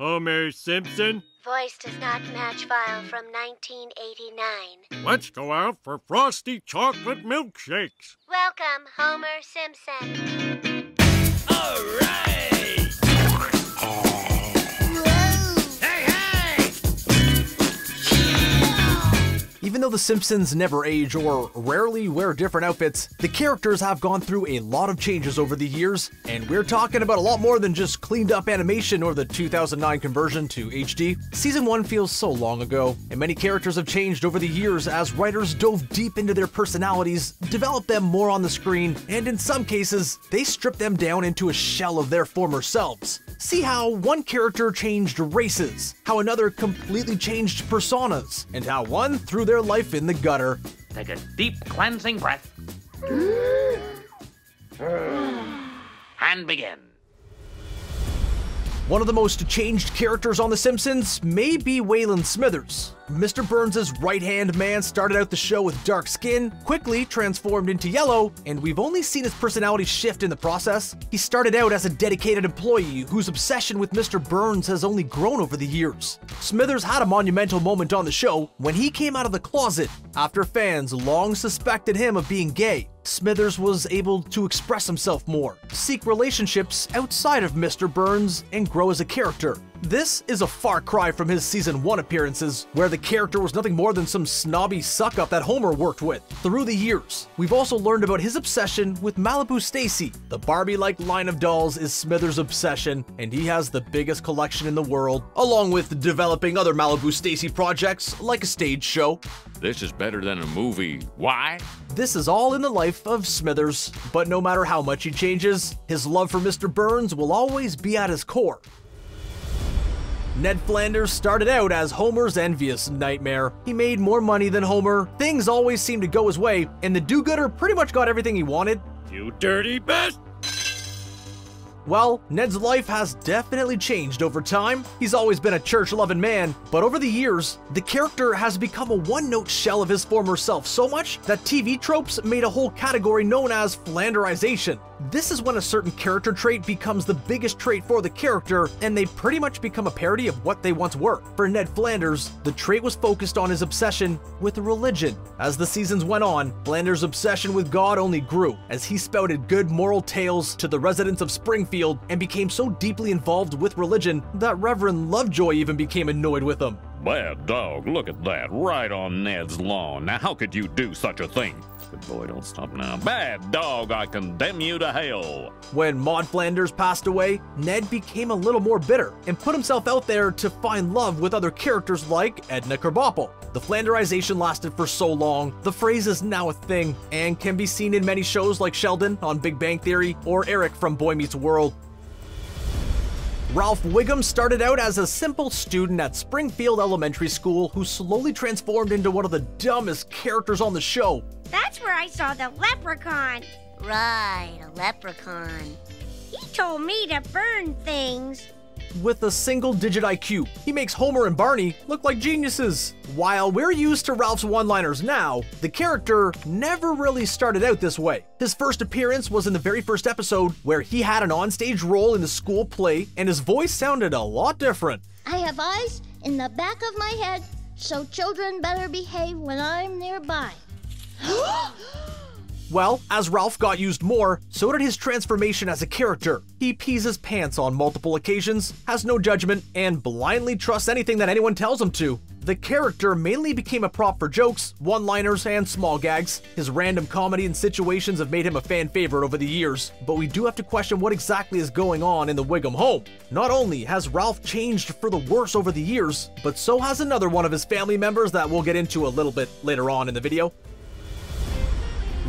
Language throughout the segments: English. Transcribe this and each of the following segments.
Homer Simpson. Voice does not match file from 1989. Let's go out for frosty chocolate milkshakes. Welcome, Homer Simpson. All right! Even though the Simpsons never age or rarely wear different outfits, the characters have gone through a lot of changes over the years, and we're talking about a lot more than just cleaned up animation or the 2009 conversion to HD. Season 1 feels so long ago, and many characters have changed over the years as writers dove deep into their personalities, developed them more on the screen, and in some cases, they stripped them down into a shell of their former selves. See how one character changed races, how another completely changed personas, and how one threw their life in the gutter. Take a deep cleansing breath. And begin. One of the most changed characters on The Simpsons may be Waylon Smithers. Mr. Burns' right-hand man started out the show with dark skin, quickly transformed into yellow, and we've only seen his personality shift in the process. He started out as a dedicated employee whose obsession with Mr. Burns has only grown over the years. Smithers had a monumental moment on the show when he came out of the closet after fans long suspected him of being gay. Smithers was able to express himself more, seek relationships outside of Mr. Burns, and grow as a character. This is a far cry from his Season 1 appearances, where the character was nothing more than some snobby suck-up that Homer worked with. Through the years, we've also learned about his obsession with Malibu Stacy. The Barbie-like line of dolls is Smithers' obsession, and he has the biggest collection in the world, along with developing other Malibu Stacy projects, like a stage show. This is better than a movie. Why? This is all in the life of Smithers, but no matter how much he changes, his love for Mr. Burns will always be at his core. Ned Flanders started out as Homer's envious nightmare. He made more money than Homer, things always seemed to go his way, and the do-gooder pretty much got everything he wanted. You dirty bastard! Well, Ned's life has definitely changed over time. He's always been a church-loving man, but over the years, the character has become a one-note shell of his former self so much that TV Tropes made a whole category known as Flanderization. This is when a certain character trait becomes the biggest trait for the character, and they pretty much become a parody of what they once were. For Ned Flanders, the trait was focused on his obsession with religion. As the seasons went on, Flanders' obsession with God only grew, as he spouted good moral tales to the residents of Springfield and became so deeply involved with religion that Reverend Lovejoy even became annoyed with him. Bad dog, look at that, right on Ned's lawn. Now how could you do such a thing? Good boy, don't stop now. Bad dog, I condemn you to hell. When Maude Flanders passed away, Ned became a little more bitter and put himself out there to find love with other characters like Edna Krabappel. The Flanderization lasted for so long, the phrase is now a thing and can be seen in many shows like Sheldon on Big Bang Theory or Eric from Boy Meets World. Ralph Wiggum started out as a simple student at Springfield Elementary School who slowly transformed into one of the dumbest characters on the show. That's where I saw the leprechaun. Right, a leprechaun. He told me to burn things. With a single-digit IQ, he makes Homer and Barney look like geniuses. While we're used to Ralph's one-liners now, the character never really started out this way. His first appearance was in the very first episode, where he had an onstage role in the school play, and his voice sounded a lot different. I have eyes in the back of my head, so children better behave when I'm nearby. Well, as Ralph got used more, so did his transformation as a character. He pees his pants on multiple occasions, has no judgment, and blindly trusts anything that anyone tells him to. The character mainly became a prop for jokes, one-liners, and small gags. His random comedy and situations have made him a fan favorite over the years, but we do have to question what exactly is going on in the Wiggum home. Not only has Ralph changed for the worse over the years, but so has another one of his family members that we'll get into a little bit later on in the video.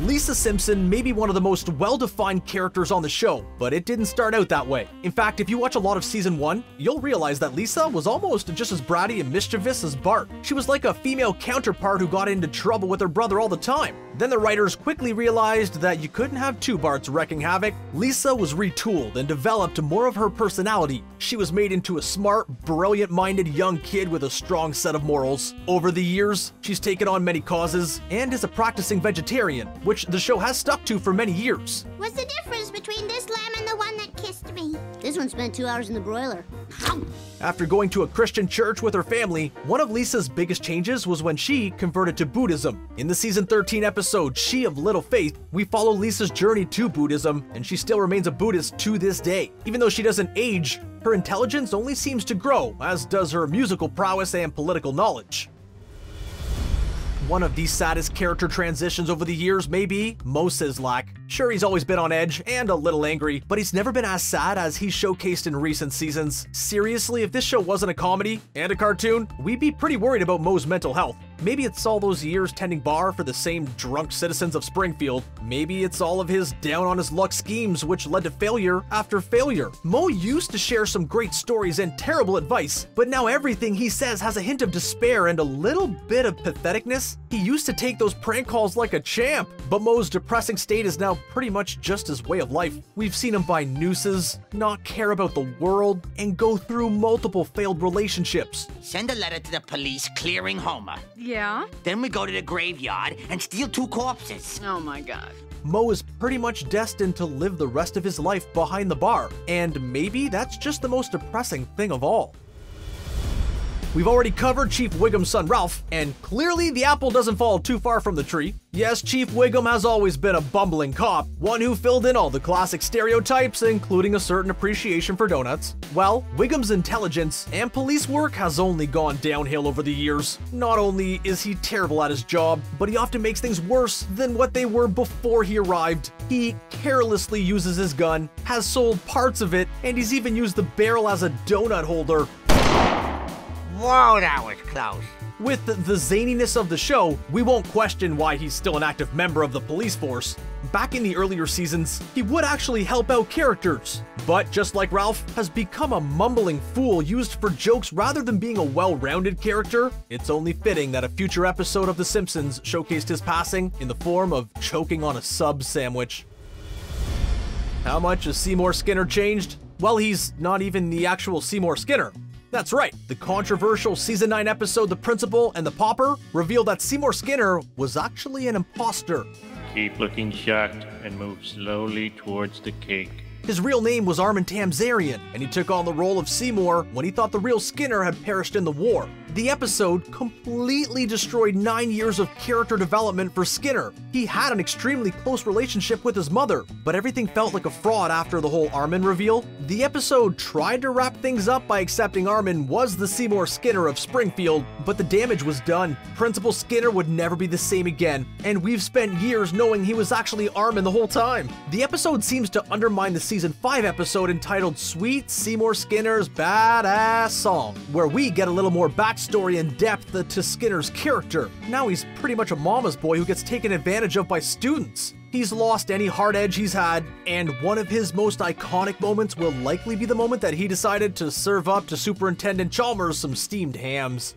Lisa Simpson may be one of the most well-defined characters on the show, but it didn't start out that way. In fact, if you watch a lot of Season 1, you'll realize that Lisa was almost just as bratty and mischievous as Bart. She was like a female counterpart who got into trouble with her brother all the time. Then the writers quickly realized that you couldn't have two Barts wrecking havoc. Lisa was retooled and developed more of her personality. She was made into a smart, brilliant-minded young kid with a strong set of morals. Over the years, she's taken on many causes and is a practicing vegetarian, which which the show has stuck to for many years. What's the difference between this lamb and the one that kissed me? This one spent 2 hours in the broiler. After going to a Christian church with her family, one of Lisa's biggest changes was when she converted to Buddhism. In the season 13 episode, She of Little Faith, we follow Lisa's journey to Buddhism, and she still remains a Buddhist to this day. Even though she doesn't age, her intelligence only seems to grow, as does her musical prowess and political knowledge. One of the saddest character transitions over the years may be Moe Szyslak. Sure, he's always been on edge and a little angry, but he's never been as sad as he's showcased in recent seasons. Seriously, if this show wasn't a comedy and a cartoon, we'd be pretty worried about Moe's mental health. Maybe it's all those years tending bar for the same drunk citizens of Springfield. Maybe it's all of his down-on-his-luck schemes which led to failure after failure. Moe used to share some great stories and terrible advice, but now everything he says has a hint of despair and a little bit of patheticness. He used to take those prank calls like a champ, but Moe's depressing state is now pretty much just his way of life. We've seen him buy nooses, not care about the world, and go through multiple failed relationships. Send a letter to the police clearing Homer. Yeah? Then we go to the graveyard and steal 2 corpses. Oh my god. Moe is pretty much destined to live the rest of his life behind the bar, and maybe that's just the most depressing thing of all. We've already covered Chief Wiggum's son Ralph, and clearly the apple doesn't fall too far from the tree. Yes, Chief Wiggum has always been a bumbling cop, one who filled in all the classic stereotypes, including a certain appreciation for donuts. Well, Wiggum's intelligence and police work has only gone downhill over the years. Not only is he terrible at his job, but he often makes things worse than what they were before he arrived. He carelessly uses his gun, has sold parts of it, and he's even used the barrel as a donut holder. Whoa, that was close. With the zaniness of the show, we won't question why he's still an active member of the police force. Back in the earlier seasons, he would actually help out characters, but just like Ralph, has become a mumbling fool used for jokes rather than being a well-rounded character. It's only fitting that a future episode of The Simpsons showcased his passing in the form of choking on a sub sandwich. How much has Seymour Skinner changed? Well, he's not even the actual Seymour Skinner. That's right, the controversial Season 9 episode The Principal and the Pauper revealed that Seymour Skinner was actually an imposter. Keep looking shocked and move slowly towards the cake. His real name was Armin Tamzarian, and he took on the role of Seymour when he thought the real Skinner had perished in the war. The episode completely destroyed 9 years of character development for Skinner. He had an extremely close relationship with his mother, but everything felt like a fraud after the whole Armin reveal. The episode tried to wrap things up by accepting Armin was the Seymour Skinner of Springfield, but the damage was done. Principal Skinner would never be the same again, and we've spent years knowing he was actually Armin the whole time. The episode seems to undermine the Season 5 episode entitled Sweet Seymour Skinner's Badass Song, where we get a little more backstory and depth to Skinner's character. Now he's pretty much a mama's boy who gets taken advantage of by students. He's lost any hard edge he's had, and one of his most iconic moments will likely be the moment that he decided to serve up to Superintendent Chalmers some steamed hams.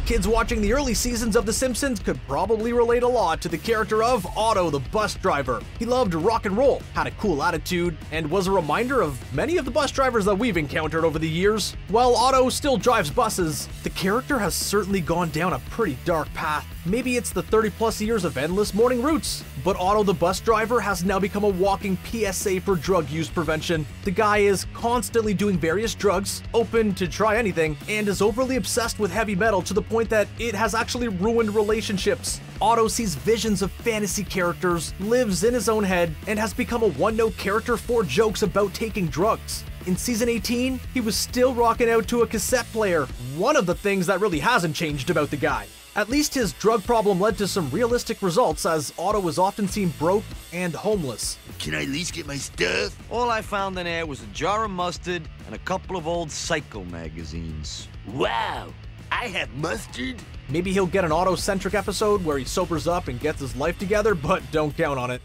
Kids watching the early seasons of The Simpsons could probably relate a lot to the character of Otto the Bus Driver. He loved rock and roll, had a cool attitude, and was a reminder of many of the bus drivers that we've encountered over the years. While Otto still drives buses, the character has certainly gone down a pretty dark path. Maybe it's the 30+ years of endless morning routes, but Otto the Bus Driver has now become a walking PSA for drug use prevention. The guy is constantly doing various drugs, open to try anything, and is overly obsessed with heavy metal to the point that it has actually ruined relationships. Otto sees visions of fantasy characters, lives in his own head, and has become a one-note character for jokes about taking drugs. In Season 18, he was still rocking out to a cassette player, one of the things that really hasn't changed about the guy. At least his drug problem led to some realistic results, as Otto was often seen broke and homeless. Can I at least get my stuff? All I found in there was a jar of mustard and a couple of old Psycho magazines. Wow, I have mustard? Maybe he'll get an Otto-centric episode where he sobers up and gets his life together, but don't count on it.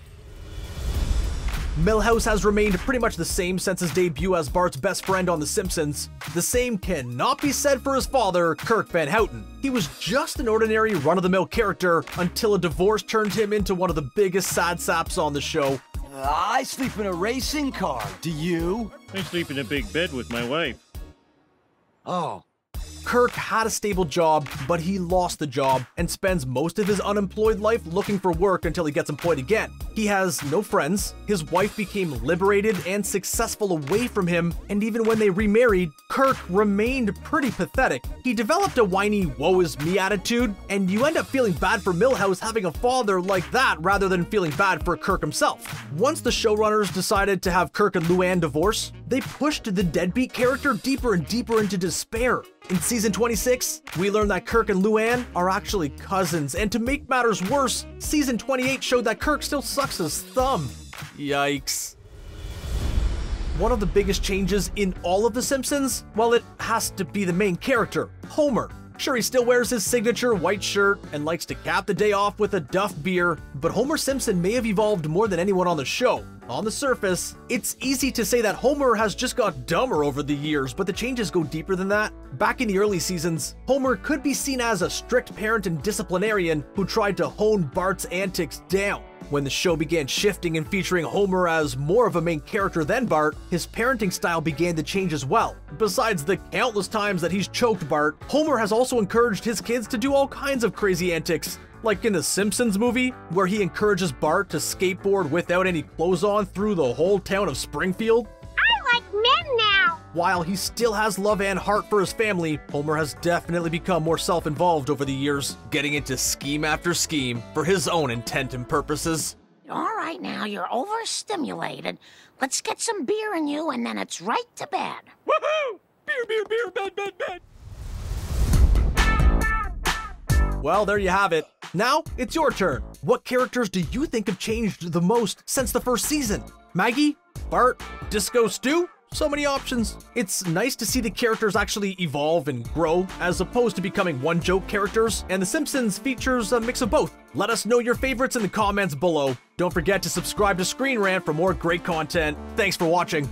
Milhouse has remained pretty much the same since his debut as Bart's best friend on The Simpsons. The same cannot be said for his father, Kirk Van Houten. He was just an ordinary run-of-the-mill character until a divorce turned him into one of the biggest sad saps on the show. I sleep in a racing car. Do you? I sleep in a big bed with my wife. Oh, Kirk had a stable job, but he lost the job and spends most of his unemployed life looking for work until he gets employed again. He has no friends, his wife became liberated and successful away from him, and even when they remarried, Kirk remained pretty pathetic. He developed a whiny woe is me attitude, and you end up feeling bad for Milhouse having a father like that rather than feeling bad for Kirk himself. Once the showrunners decided to have Kirk and Luann divorce, they pushed the deadbeat character deeper and deeper into despair. In season 26, we learn that Kirk and Luann are actually cousins, and to make matters worse, season 28 showed that Kirk still sucks his thumb. Yikes. One of the biggest changes in all of The Simpsons, well, it has to be the main character, Homer. Sure, he still wears his signature white shirt and likes to cap the day off with a Duff beer, but Homer Simpson may have evolved more than anyone on the show. On the surface, it's easy to say that Homer has just got dumber over the years, but the changes go deeper than that. Back in the early seasons, Homer could be seen as a strict parent and disciplinarian who tried to hone Bart's antics down. When the show began shifting and featuring Homer as more of a main character than Bart, his parenting style began to change as well. Besides the countless times that he's choked Bart, Homer has also encouraged his kids to do all kinds of crazy antics. Like in the Simpsons movie, where he encourages Bart to skateboard without any clothes on through the whole town of Springfield. I like men now. While he still has love and heart for his family, Homer has definitely become more self-involved over the years, getting into scheme after scheme for his own intent and purposes. All right, now you're overstimulated. Let's get some beer in you, and then it's right to bed. Woohoo! Beer, beer, beer, bed, bed, bed. Well, there you have it. Now, it's your turn. What characters do you think have changed the most since the first season? Maggie? Bart? Disco Stew? So many options. It's nice to see the characters actually evolve and grow, as opposed to becoming one-joke characters, and The Simpsons features a mix of both. Let us know your favorites in the comments below. Don't forget to subscribe to Screen Rant for more great content. Thanks for watching.